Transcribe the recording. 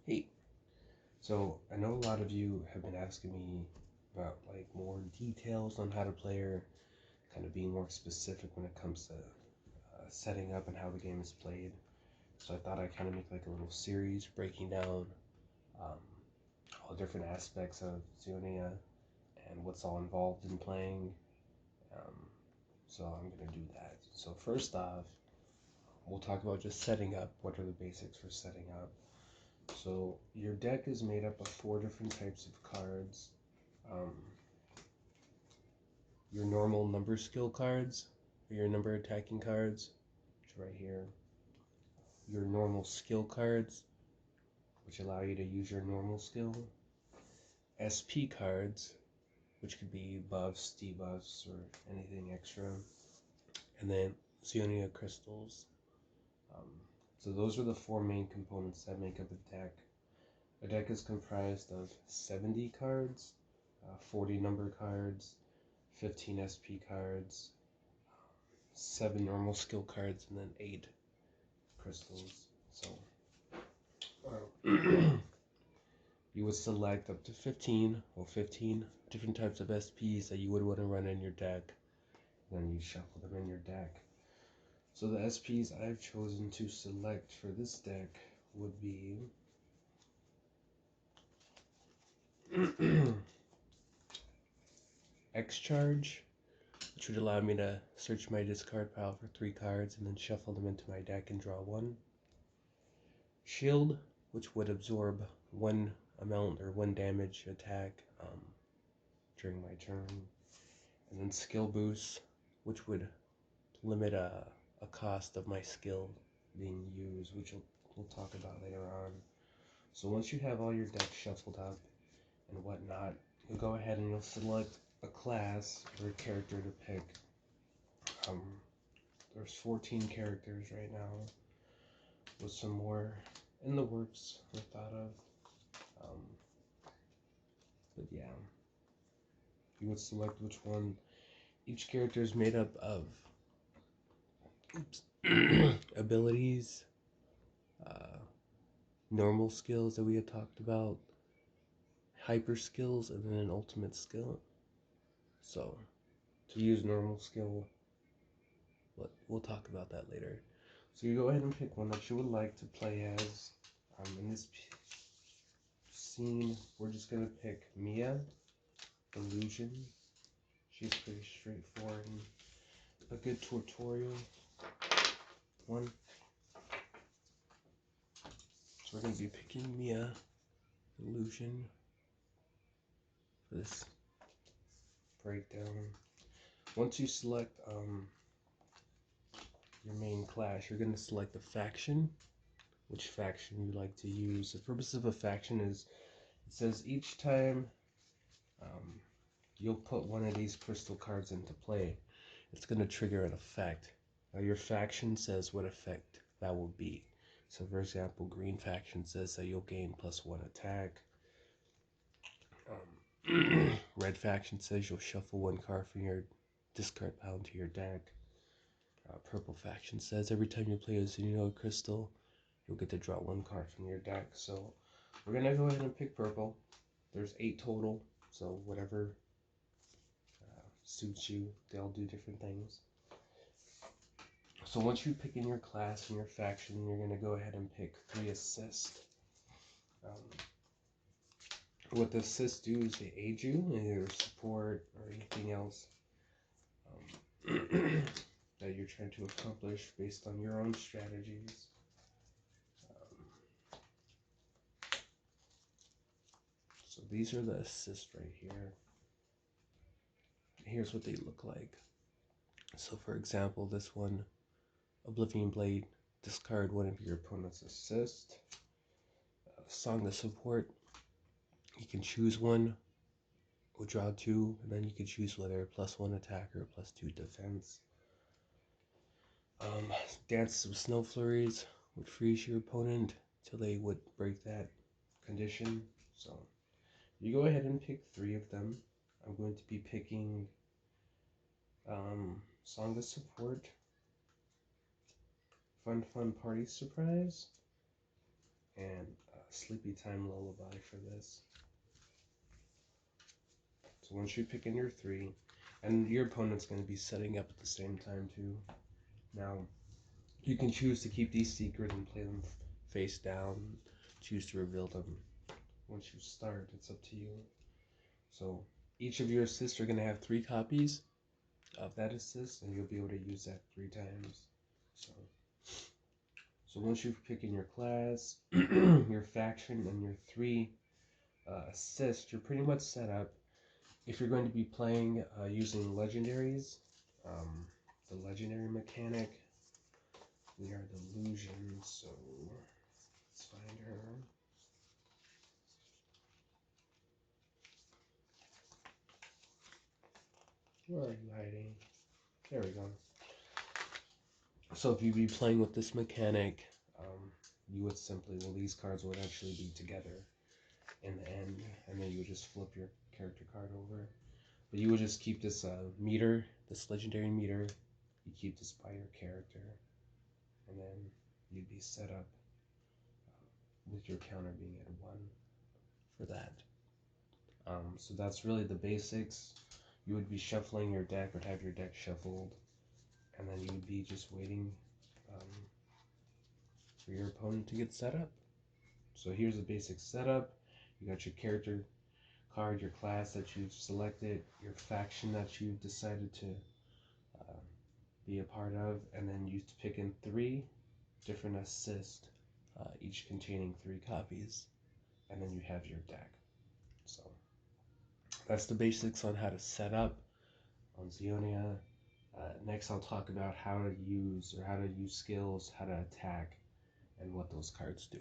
Hey, so I know a lot of you have been asking me about like more details on how to play her, kind of being more specific when it comes to setting up and how the game is played. So I thought I'd kind of make like a little series breaking down um, all different aspects of Xeonia and what's all involved in playing. Um, so I'm gonna do that. So first off, we'll talk about just setting up. What are the basics for setting up? So your deck is made up of 4 different types of cards. Um, your normal number skill cards, or your number attacking cards, which are right here. Your normal skill cards, which allow you to use your normal skill. SP cards, which could be buffs, debuffs, or anything extra. And then Xeonia crystals. Um, so those are the 4 main components that make up a deck. A deck is comprised of 70 cards, 40 number cards, 15 SP cards, 7 normal skill cards, and then 8 crystals. So you would select up to 15 or 15 different types of SPs that you would want to run in your deck. Then you shuffle them in your deck. So the SPs I've chosen to select for this deck would be X Charge, which would allow me to search my discard pile for 3 cards and then shuffle them into my deck and draw 1. Shield, which would absorb 1 amount or 1 damage attack during my turn. And then Skill Boost, which would limit a cost of my skill being used, which we'll talk about later on. So once you have all your deck shuffled up and whatnot, you'll go ahead and you'll select a class or a character to pick. There's 14 characters right now, with some more in the works I thought of. But yeah, you would select which one. Each character is made up of abilities, normal skills that we had talked about, hyper skills, and then an ultimate skill. So to use normal skill, but we'll talk about that later. So you go ahead and pick one that you would like to play as. In this scene, we're just gonna pick Mia, Illusion. She's pretty straightforward and a good tutorial one. So we're gonna be picking Mia, Illusion for this breakdown. Once you select your main class, you're gonna select a faction, which faction you like to use. The purpose of a faction is, it says each time you'll put one of these crystal cards into play, it's gonna trigger an effect. Now your faction says what effect that will be. So for example, green faction says that you'll gain +1 attack. Red faction says you'll shuffle 1 card from your discard pile into your deck. Purple faction says every time you play a Xeonia crystal, you'll get to draw 1 card from your deck. So we're gonna go ahead and pick purple. There's 8 total, so whatever suits you, they'll do different things. So once you pick in your class and your faction, you're gonna go ahead and pick 3 assists. What the assists do is they aid you in your support or anything else that you're trying to accomplish based on your own strategies. So these are the assists right here. Here's what they look like. So for example, this one, Oblivion Blade, discard 1 of your opponent's assists. Song of Support, you can choose one, we'll draw 2, and then you can choose whether +1 attack or +2 defense. Dance of Snow Flurries would freeze your opponent till they would break that condition. So you go ahead and pick 3 of them. I'm going to be picking Song of Support, Fun Party Surprise, and sleepy time lullaby for this. So once you pick in your 3, and your opponent's going to be setting up at the same time too. Now, you can choose to keep these secret and play them face down, choose to reveal them. Once you start, it's up to you. So each of your assists are going to have 3 copies of that assist, and you'll be able to use that 3 times. So once you've picked in your class, your faction, and your 3 assists, you're pretty much set up. If you're going to be playing using legendaries, the legendary mechanic, we are Delusion, so let's find her. Where are you hiding? There we go. So if you'd be playing with this mechanic, you would simply, well, these cards would actually be together in the end, and then you would just flip your character card over. But you would just keep this meter, this legendary meter, you keep this by your character, and then you'd be set up with your counter being at 1 for that. So that's really the basics. You would be shuffling your deck, or have your deck shuffled, and then you would be just waiting for your opponent to get set up. So here's the basic setup. You got your character card, your class that you've selected, your faction that you've decided to be a part of, and then you pick in 3 different assists, each containing 3 copies, and then you have your deck. So that's the basics on how to set up on Xeonia. Next I'll talk about how to use skills, how to attack, and what those cards do.